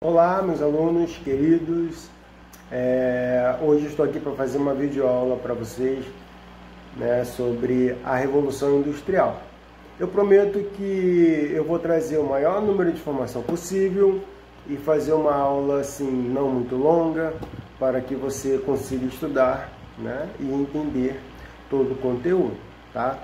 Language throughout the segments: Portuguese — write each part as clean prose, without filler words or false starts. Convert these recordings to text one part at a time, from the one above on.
Olá, meus alunos queridos. Hoje estou aqui para fazer uma videoaula para vocês, né, sobre a Revolução Industrial. Eu prometo que eu vou trazer o maior número de informação possível e fazer uma aula assim não muito longa para que você consiga estudar, né, e entender todo o conteúdo, tá?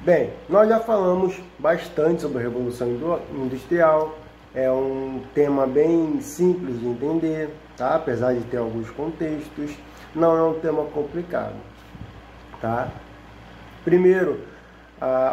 Bem, nós já falamos bastante sobre a Revolução Industrial. É um tema bem simples de entender, tá? Apesar de ter alguns contextos, não é um tema complicado, tá? Primeiro,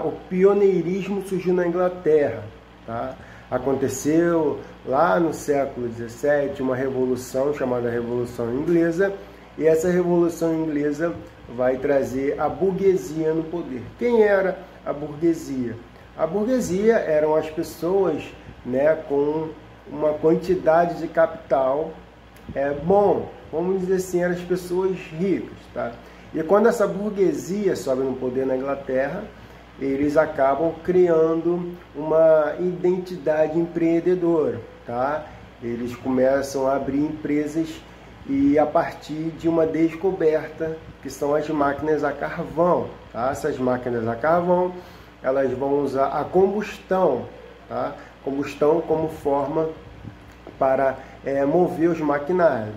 o pioneirismo surgiu na Inglaterra, tá? Aconteceu lá no século XVII uma revolução chamada Revolução Inglesa, e essa Revolução Inglesa vai trazer a burguesia no poder. Quem era a burguesia? A burguesia eram as pessoas, né, com uma quantidade de capital vamos dizer assim, eram as pessoas ricas, tá? E quando essa burguesia sobe no poder na Inglaterra, eles acabam criando uma identidade empreendedora, tá? Eles começam a abrir empresas e a partir de uma descoberta que são as máquinas a carvão, tá? Essas máquinas a carvão, elas vão usar a combustão, tá? Combustão como forma para mover os maquinários.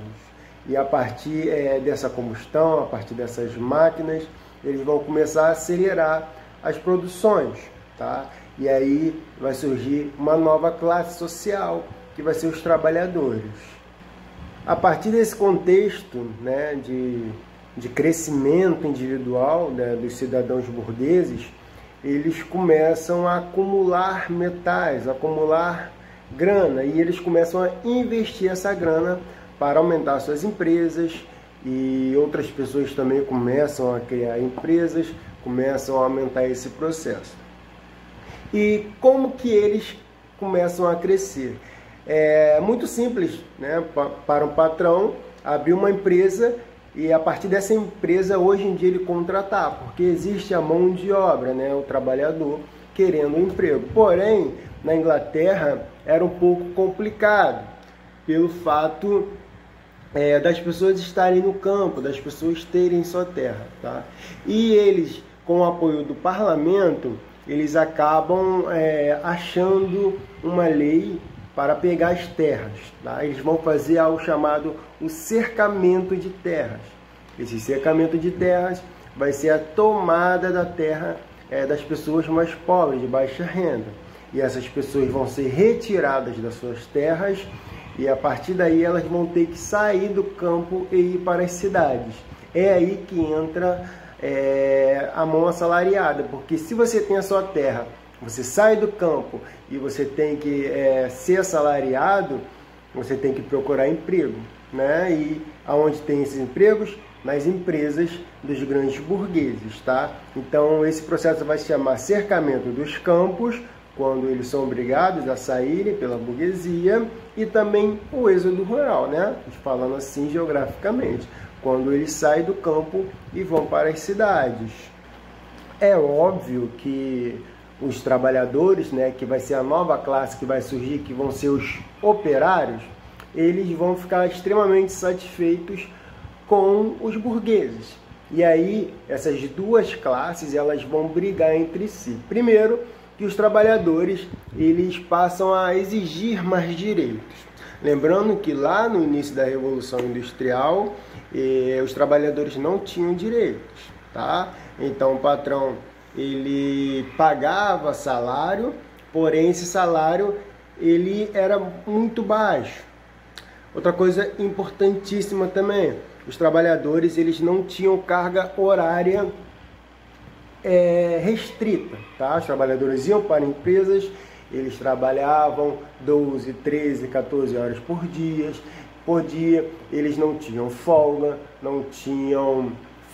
E a partir dessa combustão, a partir dessas máquinas, eles vão começar a acelerar as produções, tá? E aí vai surgir uma nova classe social, que vai ser os trabalhadores. A partir desse contexto, né, de crescimento individual, né, dos cidadãos burgueses, eles começam a acumular metais, a acumular grana, e eles começam a investir essa grana para aumentar suas empresas, e outras pessoas também começam a criar empresas, começam a aumentar esse processo. E como que eles começam a crescer? É muito simples, né? Para um patrão abrir uma empresa e a partir dessa empresa, hoje em dia, ele contratar, porque existe a mão de obra, né? O trabalhador querendo um emprego. Porém, na Inglaterra era um pouco complicado, pelo fato das pessoas estarem no campo, das pessoas terem sua terra, tá? E eles, com o apoio do parlamento, eles acabam achando uma lei para pegar as terras, tá? Eles vão fazer algo chamado o cercamento de terras. Esse cercamento de terras vai ser a tomada da terra das pessoas mais pobres, de baixa renda. E essas pessoas vão ser retiradas das suas terras e a partir daí elas vão ter que sair do campo e ir para as cidades. É aí que entra a mão assalariada, porque se você tem a sua terra, você sai do campo e você tem que ser assalariado, você tem que procurar emprego, né? E aonde tem esses empregos? Nas empresas dos grandes burgueses, tá? Então esse processo vai se chamar cercamento dos campos, quando eles são obrigados a saírem pela burguesia, e também o êxodo rural, né? Falando assim geograficamente, quando eles saem do campo e vão para as cidades. É óbvio que os trabalhadores, né, que vai ser a nova classe que vai surgir, que vão ser os operários, eles vão ficar extremamente satisfeitos com os burgueses. E aí, essas duas classes, elas vão brigar entre si. Primeiro, que os trabalhadores, eles passam a exigir mais direitos. Lembrando que lá no início da Revolução Industrial, os trabalhadores não tinham direitos, tá? Então, o patrão, ele pagava salário, porém esse salário ele era muito baixo. Outra coisa importantíssima também, os trabalhadores, eles não tinham carga horária restrita, tá? Os trabalhadores iam para empresas, eles trabalhavam 12, 13, 14 horas por dia, eles não tinham folga, não tinham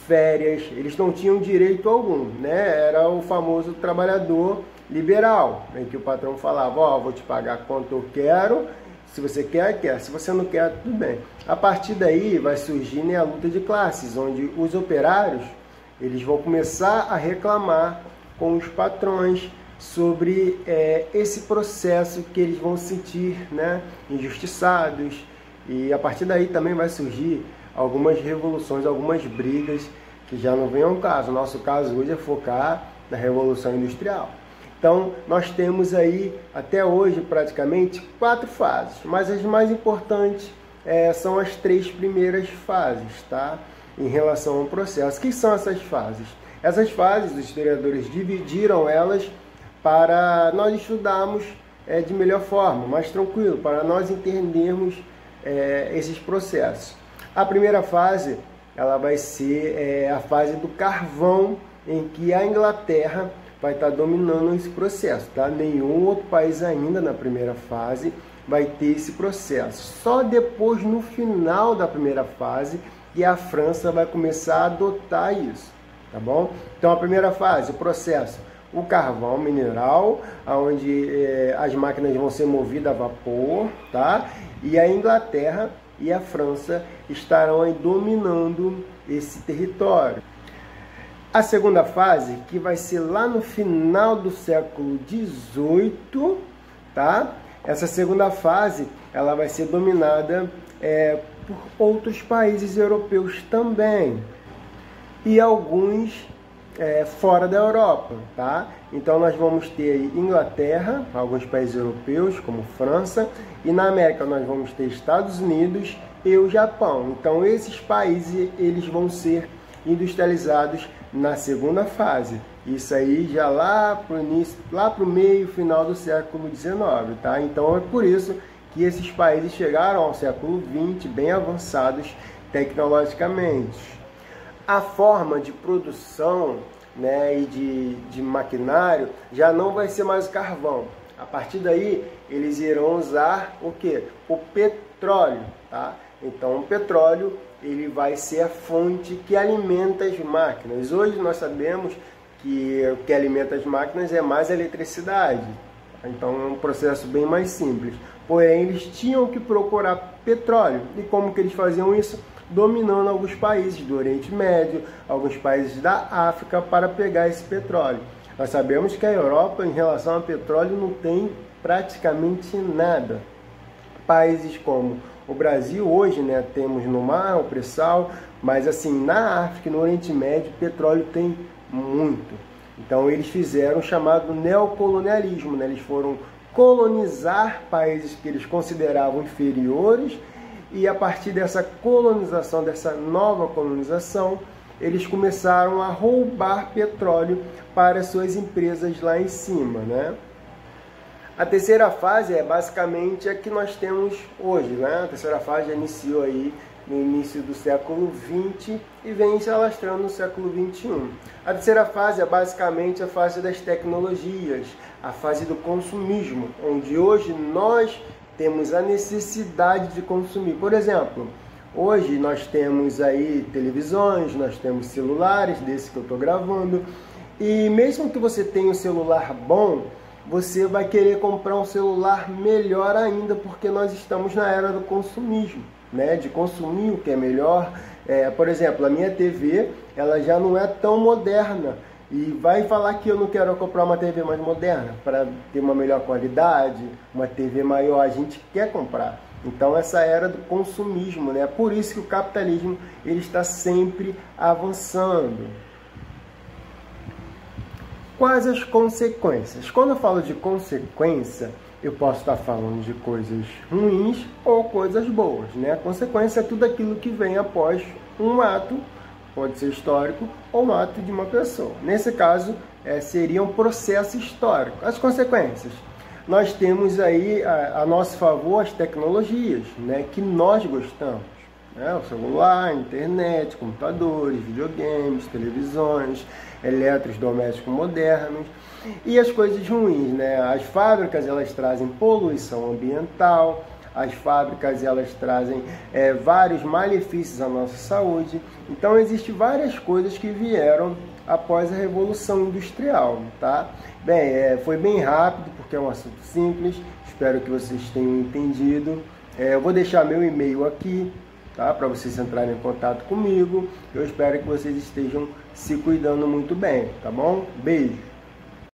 férias, eles não tinham direito algum, né? Era o famoso trabalhador liberal, em que o patrão falava, ó, vou te pagar quanto eu quero, se você quer, quer, se você não quer, tudo bem. A partir daí vai surgir, né, a luta de classes, onde os operários, eles vão começar a reclamar com os patrões sobre esse processo que eles vão se sentir, né, injustiçados, e a partir daí também vai surgir algumas revoluções, algumas brigas que já não vem ao caso. O nosso caso hoje é focar na Revolução Industrial. Então, nós temos aí, até hoje, praticamente 4 fases, mas as mais importantes são as 3 primeiras fases, tá? Em relação ao processo. O que são essas fases? Essas fases, os historiadores dividiram elas para nós estudarmos de melhor forma, mais tranquilo, para nós entendermos esses processos. A primeira fase, ela vai ser a fase do carvão, em que a Inglaterra vai estar dominando esse processo, tá? Nenhum outro país ainda na primeira fase vai ter esse processo. Só depois, no final da primeira fase, que a França vai começar a adotar isso, tá bom? Então, a primeira fase, o processo, o carvão mineral, onde as máquinas vão ser movidas a vapor, tá? E a Inglaterra e a França estarão aí dominando esse território. A segunda fase, que vai ser lá no final do século XVIII, tá? Essa segunda fase, ela vai ser dominada por outros países europeus também, e alguns fora da Europa, tá? Então nós vamos ter aí Inglaterra, alguns países europeus, como França, e na América nós vamos ter Estados Unidos e o Japão. Então esses países, eles vão ser industrializados na segunda fase. Isso aí já lá para o início, lá para o meio, final do século XIX, tá? Então é por isso que esses países chegaram ao século XX bem avançados tecnologicamente. A forma de produção, né, e de maquinário já não vai ser mais o carvão. A partir daí eles irão usar o que? O petróleo, tá? Então o petróleo, ele vai ser a fonte que alimenta as máquinas. Hoje nós sabemos que o que alimenta as máquinas é mais a eletricidade. Então é um processo bem mais simples. Porém, eles tinham que procurar petróleo. E como que eles faziam isso? Dominando alguns países do Oriente Médio, alguns países da África, para pegar esse petróleo. Nós sabemos que a Europa, em relação ao petróleo, não tem praticamente nada. Países como o Brasil, hoje, né, temos no mar o pré-sal, mas assim, na África e no Oriente Médio, petróleo tem muito. Então eles fizeram o chamado neocolonialismo, né? Eles foram colonizar países que eles consideravam inferiores, e a partir dessa colonização, dessa nova colonização, eles começaram a roubar petróleo para suas empresas lá em cima, né? A terceira fase é basicamente a que nós temos hoje, né? A terceira fase já iniciou aí no início do século XX e vem se alastrando no século XXI. A terceira fase é basicamente a fase das tecnologias, a fase do consumismo, onde hoje nós temos a necessidade de consumir. Por exemplo, hoje nós temos aí televisões, nós temos celulares, desse que eu estou gravando, e mesmo que você tenha um celular bom, você vai querer comprar um celular melhor ainda, porque nós estamos na era do consumismo, né? De consumir o que é melhor. Por exemplo, a minha TV, ela já não é tão moderna, e vai falar que eu não quero comprar uma TV mais moderna para ter uma melhor qualidade, uma TV maior, a gente quer comprar. Então essa era do consumismo, né? Por isso que o capitalismo, ele está sempre avançando. Quais as consequências? Quando eu falo de consequência, eu posso estar falando de coisas ruins ou coisas boas, né? A consequência é tudo aquilo que vem após um ato, pode ser histórico ou um ato de uma pessoa. Nesse caso, seria um processo histórico. As consequências: nós temos aí a nosso favor as tecnologias, né, que nós gostamos, né? O celular, a internet, computadores, videogames, televisões, eletrodomésticos modernos. E as coisas ruins, né? As fábricas, elas trazem poluição ambiental, as fábricas, elas trazem vários malefícios à nossa saúde. Então existem várias coisas que vieram após a Revolução Industrial, tá? Bem, foi bem rápido porque é um assunto simples, espero que vocês tenham entendido. Eu vou deixar meu e-mail aqui, tá? Para vocês entrarem em contato comigo. Eu espero que vocês estejam se cuidando muito bem, tá bom? Beijo!